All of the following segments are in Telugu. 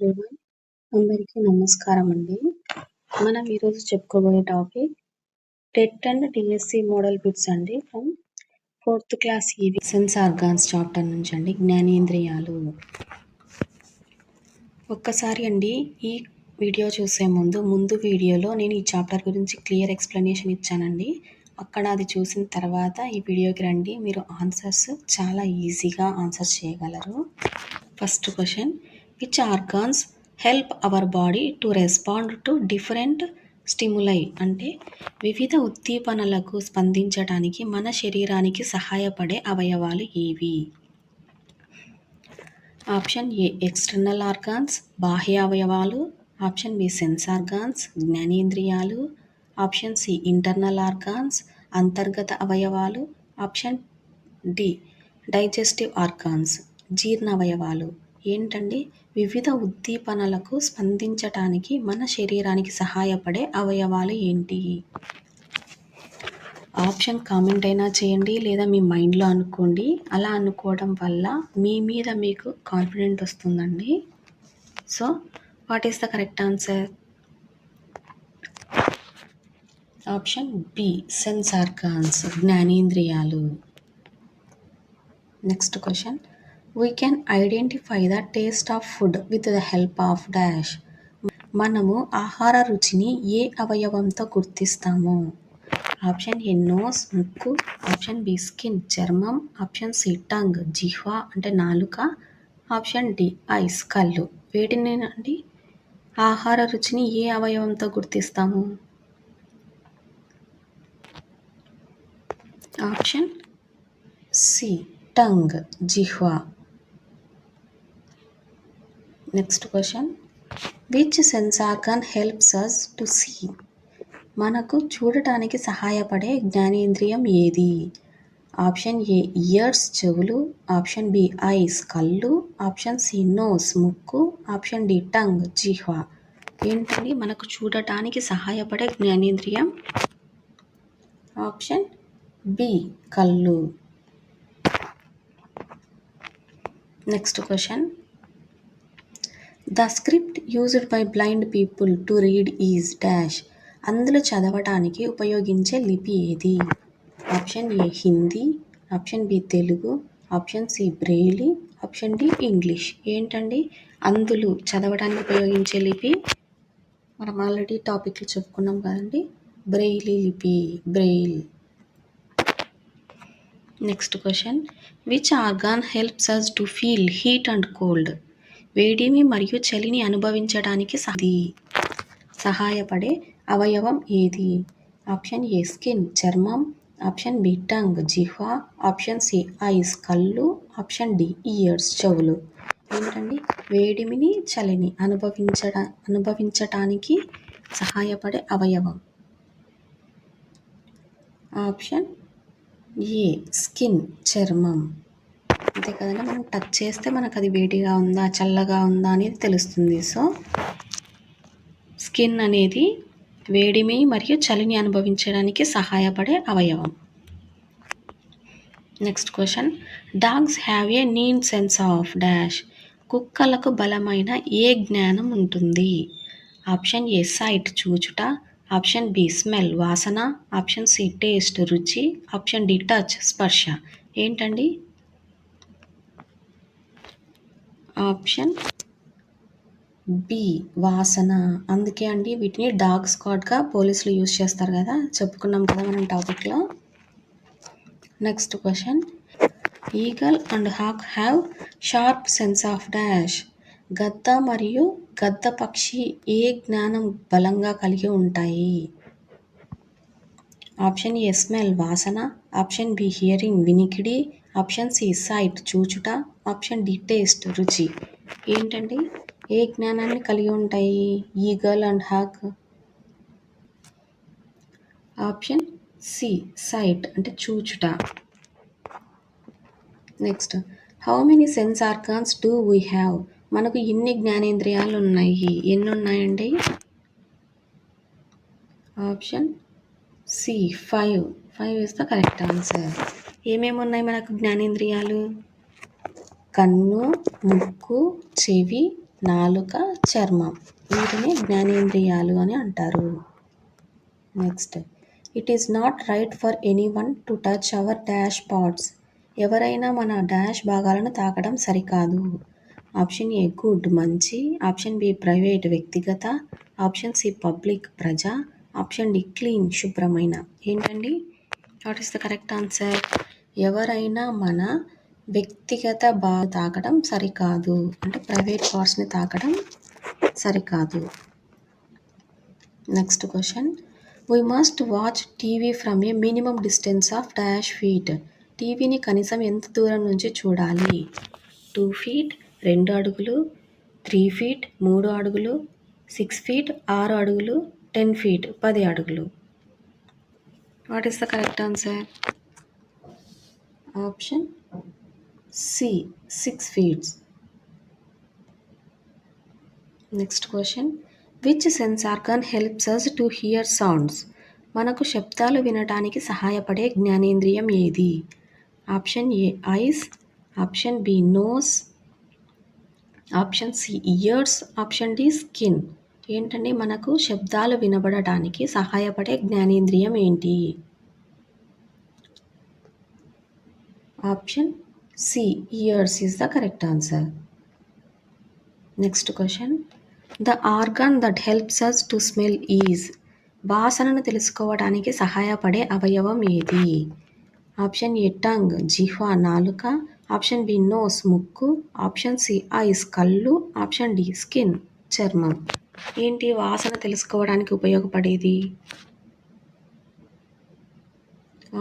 ఎవ్రీవన్, అందరికీ నమస్కారం అండి. మనం ఈరోజు చెప్పుకోబోయే topic TET and TSC model bits అండి. From 4th class EV sense organs chapter నుంచి అండి, జ్ఞానేంద్రియాలు. ఒక్కసారి అండి ఈ వీడియో చూసే ముందు వీడియోలో నేను ఈ చాప్టర్ గురించి క్లియర్ ఎక్స్ప్లెనేషన్ ఇచ్చానండి. అక్కడ అది చూసిన తర్వాత ఈ వీడియోకి రండి, మీరు ఆన్సర్స్ చాలా ఈజీగా ఆన్సర్ చేయగలరు. First question, which organs help our body to respond to different stimuli? అంటే వివిధ ఉద్దీపనలకు స్పందించడానికి మన శరీరానికి సహాయపడే అవయవాలు ఏవి? ఆప్షన్ ఏ ఎక్స్టర్నల్ ఆర్గాన్స్, బాహ్య అవయవాలు. ఆప్షన్ బి సెన్స్ ఆర్గాన్స్, జ్ఞానేంద్రియాలు. ఆప్షన్ సి ఇంటర్నల్ ఆర్గాన్స్, అంతర్గత అవయవాలు. ఆప్షన్ డి డైజెస్టివ్ ఆర్గాన్స్, జీర్ణ అవయవాలు. ఏంటండి వివిధ ఉద్దీపనలకు స్పందించటానికి మన శరీరానికి సహాయపడే అవయవాలు ఏంటి? ఆప్షన్ కామెంట్ అయినా చేయండి, లేదా మీ మైండ్లో అనుకోండి. అలా అనుకోవడం వల్ల మీ మీద మీకు కాన్ఫిడెంట్ వస్తుందండి. So what is the correct answer? Option B sense organs, జ్ఞానేంద్రియాలు. Next question, we can identify the taste of food with the help of dash. మనము ఆహార రుచిని ఏ అవయవంతో గుర్తిస్తాము? ఆప్షన్ ఏ నోస్, ముక్కు. ఆప్షన్ బి స్కిన్, చర్మం. ఆప్షన్ సి టంగ్, జిహ్వ అంటే నాలుక. ఆప్షన్ డి ఐస్, కళ్ళు. వేటిని అండి ఆహార రుచిని ఏ అవయవంతో గుర్తిస్తాము? ఆప్షన్ సి టంగ్, జిహ్వ. Next question, which sense organ helps us to see? మనకు చూడటానికి సహాయపడే జ్ఞానేంద్రియం ఏది? ఆప్షన్ ఏ ఇయర్స్, చెవులు. ఆప్షన్ బి ఐస్, కళ్ళు. ఆప్షన్ సి నోస్, ముక్కు. ఆప్షన్ డి టంగ్, జిహ్వ. ఏంటండి మనకు చూడటానికి సహాయపడే జ్ఞానేంద్రియం? ఆప్షన్ బి కళ్ళు. Next question, the script used by blind people to read is dash. అందులో చదవటానికి ఉపయోగించే లిపి ఏది? Option A Hindi. Option B Telugu. Option C Braille. Option D English. ఏంటండి అందులో చదవడానికి ఉపయోగించే లిపి? మనం ఆల్రెడీ టాపిక్లు చెప్పుకున్నాం కదండి, బ్రెయిలీ లిపి, Braille. Next question, which organ helps us to feel heat and cold? వేడిమి మరియు చలిని అనుభవించడానికి సహాయపడే అవయవం ఏది? ఆప్షన్ ఏ స్కిన్, చర్మం. ఆప్షన్ బి టంగ్, జిహ్వ. ఆప్షన్ సి ఐస్, కళ్ళు. ఆప్షన్ డి ఇయర్స్, చెవులు. ఏంటండి వేడిమిని చలిని అనుభవించటానికి సహాయపడే అవయవం? ఆప్షన్ ఏ స్కిన్, చర్మం. అంతే కదండి, మనం టచ్ చేస్తే మనకు అది వేడిగా ఉందా చల్లగా ఉందా అనేది తెలుస్తుంది. సో స్కిన్ అనేది వేడిమి మరియు చలిని అనుభవించడానికి సహాయపడే అవయవం. Next question, dogs have a keen sense of dash. కుక్కలకు బలమైన ఏ జ్ఞానం ఉంటుంది? ఆప్షన్ ఏ సైట్, చూచుట. ఆప్షన్ బి స్మెల్, వాసన. ఆప్షన్ సి టేస్ట్, రుచి. ఆప్షన్ డి టచ్, స్పర్శ. ఏంటండి ఆప్షన్ బి వాసన. అందుకే అండి వీటిని డాగ్ స్క్వాడ్గా పోలీసులు యూజ్ చేస్తారు కదా, చెప్పుకున్నాం కదా మనం టాపిక్లో. Next question, eagle and hawk have sharp sense of dash. గద్ద మరియు గద్ద పక్షి ఏ జ్ఞానం బలంగా కలిగి ఉంటాయి? ఆప్షన్ ఏ స్మెల్, వాసన. ఆప్షన్ బి హియరింగ్, వినికిడి. ఆప్షన్ సి సైట్, చూచుట. ఆప్షన్ డి టేస్ట్, రుచి. ఏంటండి ఏ జ్ఞానాన్ని కలిగి ఉంటాయి eagle and hawk? Option C sight అంటే చూచుట. Next, how many sense organs do we have? మనకు ఎన్ని జ్ఞానేంద్రియాలు ఉన్నాయి? ఎన్ని ఉన్నాయండి? Option C 5. 5 is the correct answer. ఏమేమి ఉన్నాయి మనకు జ్ఞానేంద్రియాలు? కన్ను, ముక్కు, చెవి, నాలుక, చర్మం. వీటిని జ్ఞానేంద్రియాలు అని అంటారు. Next, it is not right for anyone to touch our dash parts. ఎవరైనా మన డాష్ భాగాలను తాకడం సరికాదు. ఆప్షన్ ఏ గుడ్ మంచి, ఆప్షన్ బి ప్రైవేట్ వ్యక్తిగత, ఆప్షన్ సి పబ్లిక్ ప్రజ, ఆప్షన్ డి క్లీన్ శుభ్రమైన. ఏంటండి? What is the correct answer? ఎవరైనా మన వ్యక్తిగత తాకడం సరికాదు, అంటే ప్రైవేట్ పార్ట్స్ని తాకడం సరికాదు. Next question, we must watch TV from A minimum distance of dash feet. టీవీని కనీసం ఎంత దూరం నుంచి చూడాలి? 2 feet 2 అడుగులు, 3 feet 3 అడుగులు, 6 feet 6 అడుగులు, 10 feet 10 అడుగులు. What is the correct answer? Option C 6 feet. Next question, which sense organ helps us to hear sounds. మనకు శబ్దాలు వినడానికి సహాయపడే జ్ఞానేంద్రియం ఏది? Option A eyes, option B nose, option C ears, option D skin. ఏంటండి మనకు శబ్దాలు వినబడటానికి సహాయపడే జ్ఞానేంద్రియం ఏంటి? Option C ears is the correct answer. Next question, the organ that helps us to smell is. వాసనను తెలుసుకోవడానికి సహాయపడే అవయవం ఏది? ఆప్షన్ ఏ టంగ్ జిహ్వ నాలుక, ఆప్షన్ బి నోస్ ముక్కు, ఆప్షన్ సి ఐస్ కళ్ళు, ఆప్షన్ డి స్కిన్ చర్మం. ఏంటి వాసన తెలుసుకోవడానికి ఉపయోగపడేది?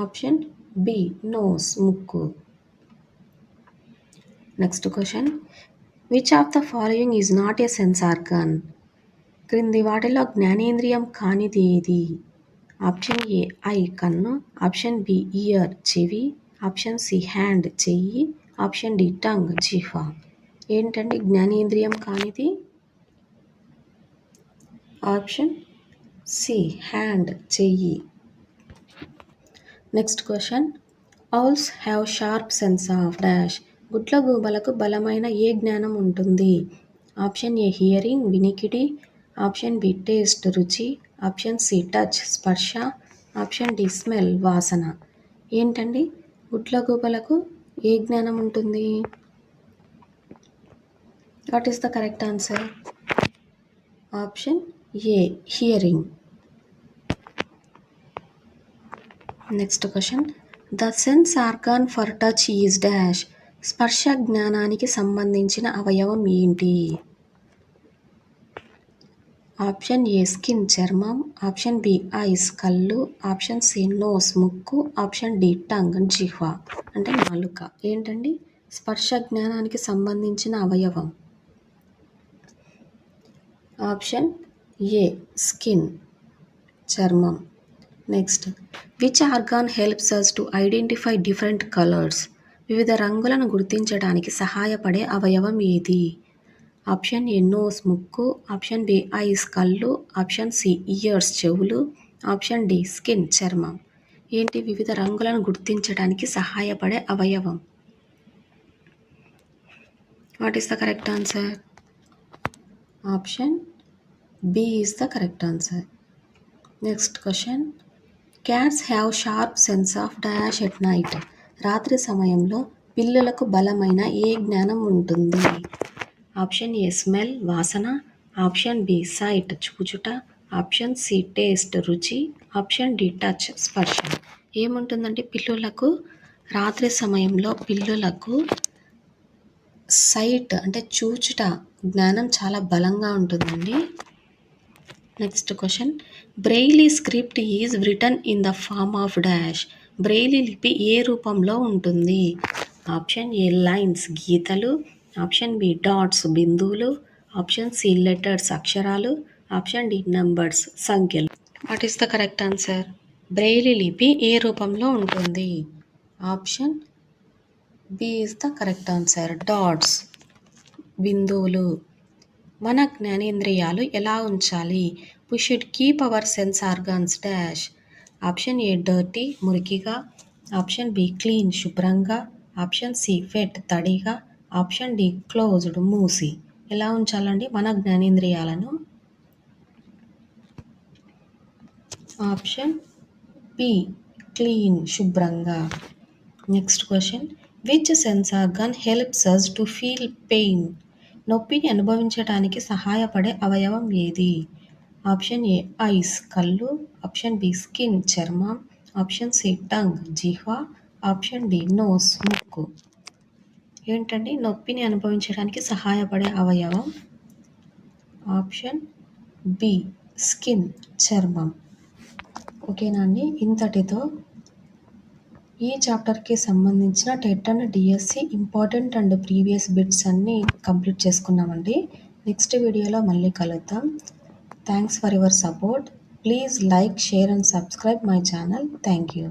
ఆప్షన్ బి నోస్ ముక్కు. Next question, which of the following is not a sense organ. క్రింది వాటిలో జ్ఞానేంద్రియం కానిది ఏది? ఆప్షన్ ఏ ఐ కన్ను, ఆప్షన్ బి ఇయర్ చెవి, ఆప్షన్ సి హ్యాండ్ చెయ్యి, ఆప్షన్ డి టంగ్ జిహ్వ. ఏంటండి జ్ఞానేంద్రియం కానిది? ఆప్షన్ సి హ్యాండ్ చెయ్యి. Next question, owls have sharp sense of dash. గుడ్లగూబలకు బలమైన ఏ జ్ఞానం ఉంటుంది? ఆప్షన్ ఏ హియరింగ్ వినికిడి, ఆప్షన్ బి టేస్ట్ రుచి, ఆప్షన్ సి టచ్ స్పర్శ, ఆప్షన్ డి స్మెల్ వాసన. ఏంటండి గుడ్లగూబలకు ఏ జ్ఞానం ఉంటుంది? What is the correct answer? Option A hearing. Next question, the sense organ for touch is dash. స్పర్శ జ్ఞానానికి సంబంధించిన అవయవం ఏంటి? ఆప్షన్ ఏ స్కిన్ చర్మం, ఆప్షన్ బి ఐస్ కళ్ళు, ఆప్షన్ సి నోస్ ముక్కు, ఆప్షన్ డి టంగ్ జిహ్వ అంటే నాలుక. ఏంటండి స్పర్శ జ్ఞానానికి సంబంధించిన అవయవం? ఆప్షన్ ఏ స్కిన్ చర్మం. Next, which organ helps us to identify different colours. వివిధ రంగులను గుర్తించడానికి సహాయపడే అవయవం ఏది? ఆప్షన్ ఏ నోస్ ముక్కు, ఆప్షన్ బి ఐస్ కళ్ళు, ఆప్షన్ సి ఇయర్స్ చెవులు, ఆప్షన్ డి స్కిన్ చర్మం. ఏంటి వివిధ రంగులను గుర్తించడానికి సహాయపడే అవయవం? What is the correct answer? Option B is the correct answer. Next question, cats have sharp sense of dash at night. రాత్రి సమయంలో పిల్లులకు బలమైన ఏ జ్ఞానం ఉంటుంది? ఆప్షన్ ఏ స్మెల్ వాసన, ఆప్షన్ బి సైట్ చూచుట, ఆప్షన్ సి టేస్ట్ రుచి, ఆప్షన్ డి టచ్ స్పర్శ. ఏముంటుందంటే పిల్లులకు రాత్రి సమయంలో పిల్లులకు సైట్ అంటే చూచుట జ్ఞానం చాలా బలంగా ఉంటుందండి. Next question, Braille script is written in the form of dash. Braille లిపి ఏ రూపంలో ఉంటుంది? ఆప్షన్ ఏ లైన్స్ గీతలు, ఆప్షన్ బి డాట్స్ బిందువులు, ఆప్షన్ సి లెటర్స్ అక్షరాలు, ఆప్షన్ డి నంబర్స్ సంఖ్యలు. What is the correct answer? Braille లిపి ఏ రూపంలో ఉంటుంది? Option B is the correct answer, dots బిందువులు. మన జ్ఞానేంద్రియాలు ఎలా ఉంచాలి? We should keep our sense organs dash. Option A dirty మురికిగా, ఆప్షన్ బి క్లీన్ శుభ్రంగా, ఆప్షన్ సి వెట్ తడిగా, ఆప్షన్ డి క్లోజ్డ్ మూసి. ఎలా ఉంచాలండి మన జ్ఞానేంద్రియాలను? ఆప్షన్ బి క్లీన్, శుభ్రంగా. Next question, which sense organ helps us to feel pain? నొప్పిని అనుభవించటానికి సహాయపడే అవయవం ఏది? ఆప్షన్ ఏ ఐస్, కళ్ళు. ఆప్షన్ బి స్కిన్, చర్మం. ఆప్షన్ సి టంగ్, జిహ్వ. ఆప్షన్ డి నోస్, ముక్కు. ఏంటండి నొప్పిని అనుభవించడానికి సహాయపడే అవయవం? ఆప్షన్ బి స్కిన్, చర్మం. ఓకేనా అండి, ఇంతటితో ఈ చాప్టర్కి సంబంధించిన TET and DSC important and previous bits అన్నీ కంప్లీట్ చేసుకున్నామండి. నెక్స్ట్ వీడియోలో మళ్ళీ కలుద్దాం. Thanks for your support. Please like, share and subscribe my channel. Thank you.